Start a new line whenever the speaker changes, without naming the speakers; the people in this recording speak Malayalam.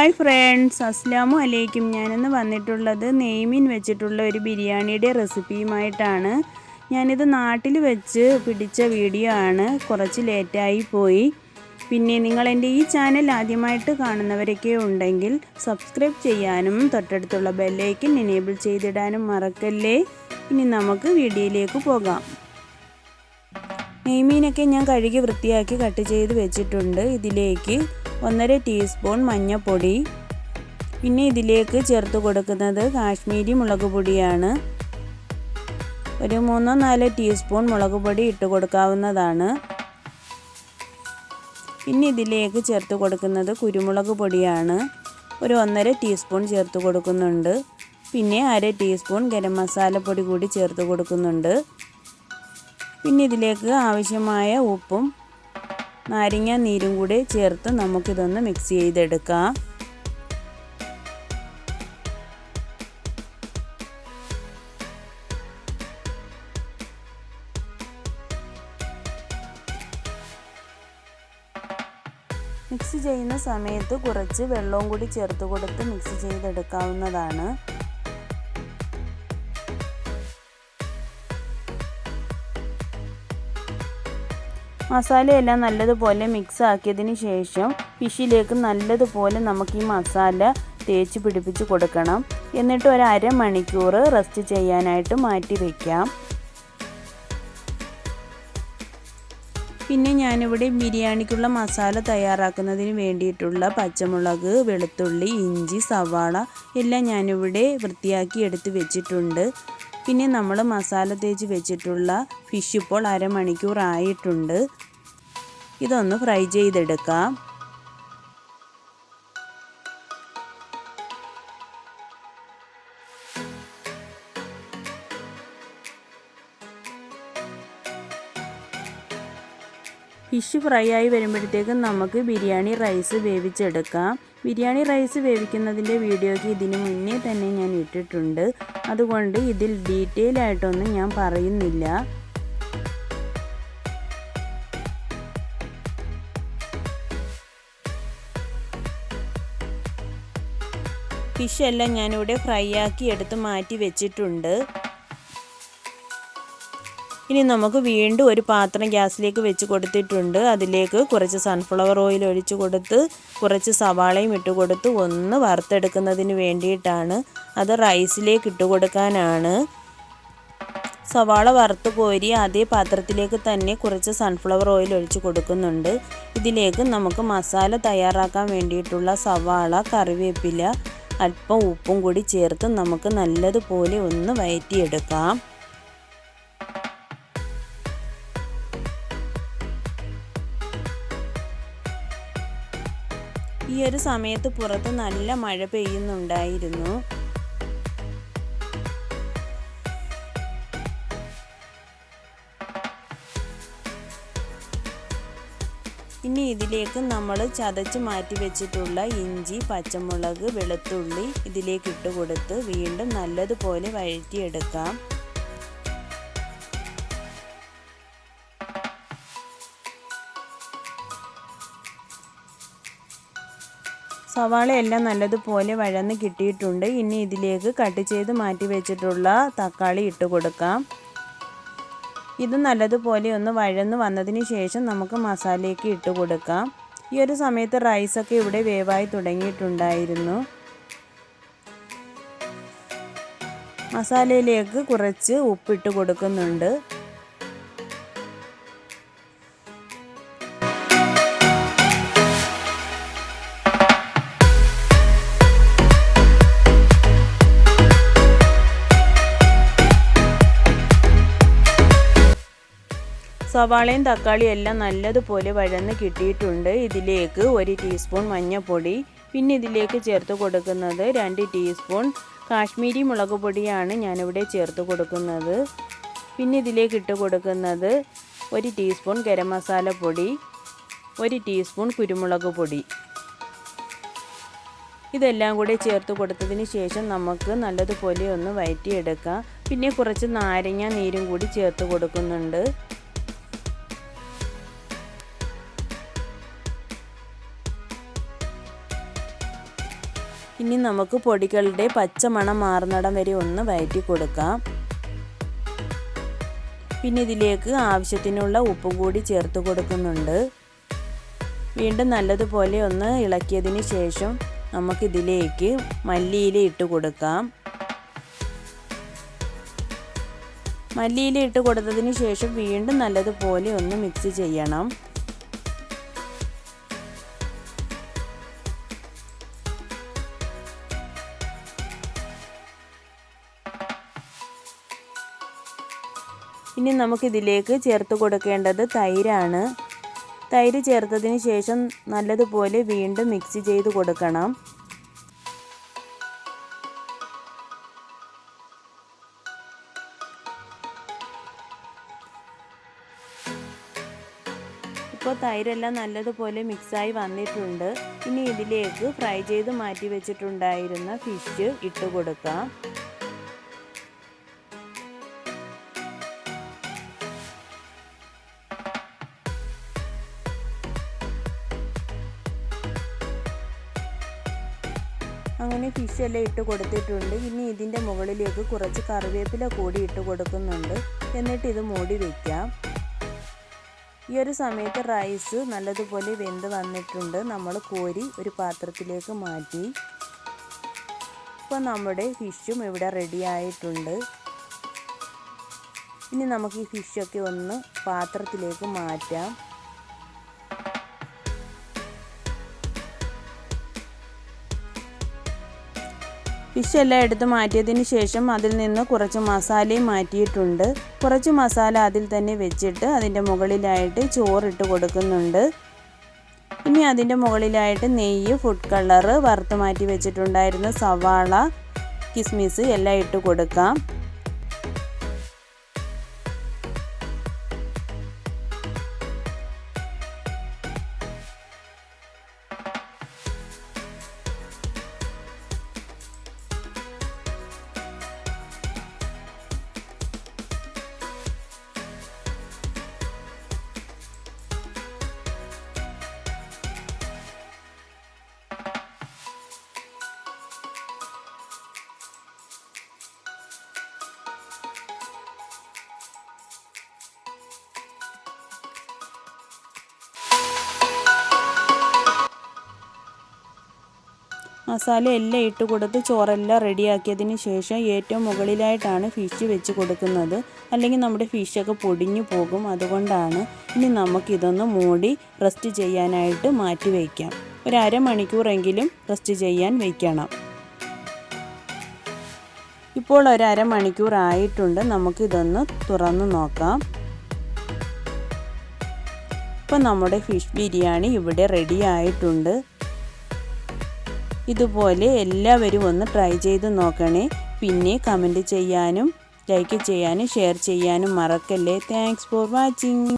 ഹായ് ഫ്രണ്ട്സ്, അസ്സലാമു അലൈക്കും. ഞാനിന്ന് വന്നിട്ടുള്ളത് നെയ്മീൻ വെച്ചിട്ടുള്ള ഒരു ബിരിയാണിയുടെ റെസിപ്പിയുമായിട്ടാണ്. ഞാനിത് നാട്ടിൽ വെച്ച് പിടിച്ച വീഡിയോ ആണ്. കുറച്ച് ലേറ്റായി പോയി. പിന്നെ നിങ്ങൾ എൻ്റെ ഈ ചാനൽ ആദ്യമായിട്ട് കാണുന്നവരൊക്കെ ഉണ്ടെങ്കിൽ സബ്സ്ക്രൈബ് ചെയ്യാനും തൊട്ടടുത്തുള്ള ബെല്ലൈക്കൻ എനേബിൾ ചെയ്തിടാനും മറക്കല്ലേ. ഇനി നമുക്ക് വീഡിയോയിലേക്ക് പോകാം. നെയ്മീനൊക്കെ ഞാൻ കഴുകി വൃത്തിയാക്കി കട്ട് ചെയ്ത് വെച്ചിട്ടുണ്ട്. ഇതിലേക്ക് 1.5 ടീസ്പൂൺ മഞ്ഞൾപ്പൊടി, പിന്നെ ഇതിലേക്ക് ചേർത്ത് കൊടുക്കുന്നത് കാശ്മീരി മുളക് പൊടിയാണ്. ഒരു 3-4 ടീസ്പൂൺ മുളക് പൊടി ഇട്ട് കൊടുക്കാവുന്നതാണ്. പിന്നെ ഇതിലേക്ക് ചേർത്ത് കൊടുക്കുന്നത് കുരുമുളക് പൊടിയാണ്. ഒരു 1.5 ടീസ്പൂൺ ചേർത്ത് കൊടുക്കുന്നുണ്ട്. പിന്നെ 1/2 ടീസ്പൂൺ ഗരം മസാലപ്പൊടി കൂടി ചേർത്ത് കൊടുക്കുന്നുണ്ട്. പിന്നെ ഇതിലേക്ക് ആവശ്യമായ ഉപ്പും നാരങ്ങ നീരും കൂടി ചേർത്ത് നമുക്കിതൊന്ന് മിക്സ് ചെയ്തെടുക്കാം. മിക്സ് ചെയ്യുന്ന സമയത്ത് കുറച്ച് വെള്ളവും കൂടി ചേർത്ത് കൊടുത്ത് മിക്സ് ചെയ്തെടുക്കാവുന്നതാണ്. മസാലയെല്ലാം നല്ലതുപോലെ മിക്സ് ആക്കിയതിന് ശേഷം ഫിഷിലേക്ക് നല്ലതുപോലെ നമുക്ക് ഈ മസാല തേച്ച് പിടിപ്പിച്ച് കൊടുക്കണം. എന്നിട്ട് ഒരു അരമണിക്കൂർ റെസ്റ്റ് ചെയ്യാനായിട്ട് മാറ്റി വയ്ക്കാം. പിന്നെ ഞാനിവിടെ ബിരിയാണിക്കുള്ള മസാല തയ്യാറാക്കുന്നതിന് വേണ്ടിയിട്ടുള്ള പച്ചമുളക്, വെളുത്തുള്ളി, ഇഞ്ചി, സവാള എല്ലാം ഞാനിവിടെ വൃത്തിയാക്കി എടുത്ത് വെച്ചിട്ടുണ്ട്. പിന്നെ നമ്മൾ മസാല തേച്ച് വെച്ചിട്ടുള്ള ഫിഷ് ഇപ്പോൾ അരമണിക്കൂർ ആയിട്ടുണ്ട്. ഇതൊന്ന് ഫ്രൈ ചെയ്തെടുക്കാം. ഫിഷ് ഫ്രൈ ആയി വരുമ്പോഴത്തേക്കും നമുക്ക് ബിരിയാണി റൈസ് വേവിച്ചെടുക്കാം. ബിരിയാണി റൈസ് വേവിക്കുന്നതിൻ്റെ വീഡിയോയ്ക്ക് ഇതിന് മുന്നേ തന്നെ ഞാൻ ഇട്ടിട്ടുണ്ട്. അതുകൊണ്ട് ഇതിൽ ഡീറ്റെയിൽ ആയിട്ടൊന്നും ഞാൻ പറയുന്നില്ല. ഫിഷ് എല്ലാം ഞാനിവിടെ ഫ്രൈ ആക്കി എടുത്ത് മാറ്റി വെച്ചിട്ടുണ്ട്. ഇനി നമുക്ക് വീണ്ടും ഒരു പാത്രം ഗ്യാസിലേക്ക് വെച്ച് കൊടുത്തിട്ടുണ്ട്. അതിലേക്ക് കുറച്ച് സൺഫ്ലവർ ഓയിൽ ഒഴിച്ച് കൊടുത്ത് കുറച്ച് സവാളയും ഇട്ട് കൊടുത്ത് ഒന്ന് വറുത്തെടുക്കുന്നതിന് വേണ്ടിയിട്ടാണ്. അത് റൈസിലേക്ക് ഇട്ട് കൊടുക്കാനാണ്. സവാള വറുത്ത് കോരി അതേ പാത്രത്തിലേക്ക് തന്നെ കുറച്ച് സൺഫ്ലവർ ഓയിൽ ഒഴിച്ച് കൊടുക്കുന്നുണ്ട്. ഇതിലേക്ക് നമുക്ക് മസാല തയ്യാറാക്കാൻ വേണ്ടിയിട്ടുള്ള സവാള, കറിവേപ്പില, അല്പം ഉപ്പും കൂടി ചേർത്ത് നമുക്ക് നല്ലതുപോലെ ഒന്ന് വഴറ്റിയെടുക്കാം. ഈ ഒരു സമയത്ത് പുറത്ത് നല്ല മഴ പെയ്യുന്നുണ്ടായിരുന്നു. ഇനി ഇതിലേക്ക് നമ്മൾ ചതച്ച് മാറ്റി വെച്ചിട്ടുള്ള ഇഞ്ചി, പച്ചമുളക്, വെളുത്തുള്ളി ഇതിലേക്ക് ഇട്ട് കൊടുത്ത് വീണ്ടും നല്ലതുപോലെ വഴറ്റിയെടുക്കാം. സവാളയെല്ലാം നല്ലതുപോലെ വഴന്ന് കിട്ടിയിട്ടുണ്ട്. ഇനി ഇതിലേക്ക് കട്ട് ചെയ്ത് മാറ്റി വെച്ചിട്ടുള്ള തക്കാളി ഇട്ട് കൊടുക്കാം. ഇത് നല്ലതുപോലെ ഒന്ന് വഴന്ന് വന്നതിന് ശേഷം നമുക്ക് മസാലയ്ക്ക് ഇട്ട് കൊടുക്കാം. ഈ ഒരു സമയത്ത് റൈസൊക്കെ ഇവിടെ വേവായി തുടങ്ങിയിട്ടുണ്ടായിരുന്നു. മസാലയിലേക്ക് കുറച്ച് ഉപ്പിട്ട് കൊടുക്കുന്നുണ്ട്. സവാളയും തക്കാളിയും എല്ലാം നല്ലതുപോലെ വഴന്ന് കിട്ടിയിട്ടുണ്ട്. ഇതിലേക്ക് 1 ടീസ്പൂൺ മഞ്ഞൾപ്പൊടി, പിന്നെ ഇതിലേക്ക് ചേർത്ത് കൊടുക്കുന്നത് 2 ടീസ്പൂൺ കാശ്മീരി മുളക് പൊടിയാണ് ഞാനിവിടെ ചേർത്ത് കൊടുക്കുന്നത്. പിന്നെ ഇതിലേക്ക് ഇട്ട് കൊടുക്കുന്നത് 1 ടീസ്പൂൺ ഗരം മസാലപ്പൊടി, 1 ടീസ്പൂൺ കുരുമുളക് പൊടി. ഇതെല്ലാം കൂടി ചേർത്ത് കൊടുത്തതിന് ശേഷം നമുക്ക് നല്ലതുപോലെ ഒന്ന് വഴറ്റിയെടുക്കാം. പിന്നെ കുറച്ച് നാരങ്ങ നീരും കൂടി ചേർത്ത് കൊടുക്കുന്നുണ്ട്. ഇനി നമുക്ക് പൊടികളുടെ പച്ചമണം മാറുന്നിടം വരെ ഒന്ന് വഴറ്റി കൊടുക്കാം. പിന്നെ ഇതിലേക്ക് ആവശ്യത്തിനുള്ള ഉപ്പും കൂടി ചേർത്ത് കൊടുക്കുന്നുണ്ട്. വീണ്ടും നല്ലതുപോലെ ഒന്ന് ഇളക്കിയതിന് ശേഷം നമുക്കിതിലേക്ക് മല്ലിയില ഇട്ട് കൊടുക്കാം. മല്ലിയില ഇട്ട് കൊടുത്തതിന് ശേഷം വീണ്ടും നല്ലതുപോലെ ഒന്ന് മിക്സ് ചെയ്യണം. ഇനി നമുക്കിതിലേക്ക് ചേർത്ത് കൊടുക്കേണ്ടത് തൈരാണ്. തൈര് ചേർത്തതിന് ശേഷം നല്ലതുപോലെ വീണ്ടും മിക്സ് ചെയ്ത് കൊടുക്കണം. ഇപ്പോൾ തൈരെല്ലാം നല്ലതുപോലെ മിക്സായി വന്നിട്ടുണ്ട്. ഇനി ഇതിലേക്ക് ഫ്രൈ ചെയ്ത് മാറ്റി വെച്ചിട്ടുണ്ടായിരുന്ന ഫിഷ് ഇട്ട് കൊടുക്കാം. അങ്ങനെ ഫിഷ് എല്ലാം ഇട്ട് കൊടുത്തിട്ടുണ്ട്. ഇനി ഇതിൻ്റെ മുകളിലേക്ക് കുറച്ച് കറിവേപ്പില കൂടി ഇട്ട് കൊടുക്കുന്നുണ്ട്. എന്നിട്ട് ഇത് മൂടി വയ്ക്കാം. ഈ ഒരു സമയത്ത് റൈസ് നല്ലതുപോലെ വെന്ത് വന്നിട്ടുണ്ട്. നമ്മൾ കോരി ഒരു പാത്രത്തിലേക്ക് മാറ്റി. ഇപ്പോൾ നമ്മുടെ ഫിഷും ഇവിടെ റെഡി ആയിട്ടുണ്ട്. ഇനി നമുക്ക് ഈ ഫിഷൊക്കെ ഒന്ന് പാത്രത്തിലേക്ക് മാറ്റാം. ഫിഷ് എല്ലാം എടുത്ത് മാറ്റിയതിന് ശേഷം അതിൽ നിന്ന് കുറച്ച് മസാലയും മാറ്റിയിട്ടുണ്ട്. കുറച്ച് മസാല അതിൽ തന്നെ വെച്ചിട്ട് അതിൻ്റെ മുകളിലായിട്ട് ചോറിട്ട് കൊടുക്കുന്നുണ്ട്. ഇനി അതിൻ്റെ മുകളിലായിട്ട് നെയ്യ്, ഫുഡ് കളർ, വറുത്ത് മാറ്റി വെച്ചിട്ടുണ്ടായിരുന്ന സവാള, കിസ്മിസ് എല്ലാം ഇട്ട് കൊടുക്കാം. മസാല എല്ലാം ഇട്ട് കൊടുത്ത് ചോറെല്ലാം റെഡിയാക്കിയതിന് ശേഷം ഏറ്റവും മുകളിലായിട്ടാണ് ഫിഷ് വെച്ച് കൊടുക്കുന്നത്. അല്ലെങ്കിൽ നമ്മുടെ ഫിഷൊക്കെ പൊടിഞ്ഞു പോകും. അതുകൊണ്ടാണ്. ഇനി നമുക്കിതൊന്ന് മൂടി റെസ്റ്റ് ചെയ്യാനായിട്ട് മാറ്റി വയ്ക്കാം. ഒരു അരമണിക്കൂറെങ്കിലും റെസ്റ്റ് ചെയ്യാൻ വയ്ക്കണം. ഇപ്പോൾ ഒരു അരമണിക്കൂർ ആയിട്ടുണ്ട്. നമുക്കിതൊന്ന് തുറന്ന് നോക്കാം. ഇപ്പോൾ നമ്മുടെ ഫിഷ് ബിരിയാണി ഇവിടെ റെഡി ആയിട്ടുണ്ട്. ഇതുപോലെ എല്ലാവരും ഒന്ന് ട്രൈ ചെയ്ത് നോക്കണേ. പിന്നെ കമൻറ്റ് ചെയ്യാനും ലൈക്ക് ചെയ്യാനും ഷെയർ ചെയ്യാനും മറക്കല്ലേ. Thanks for watching.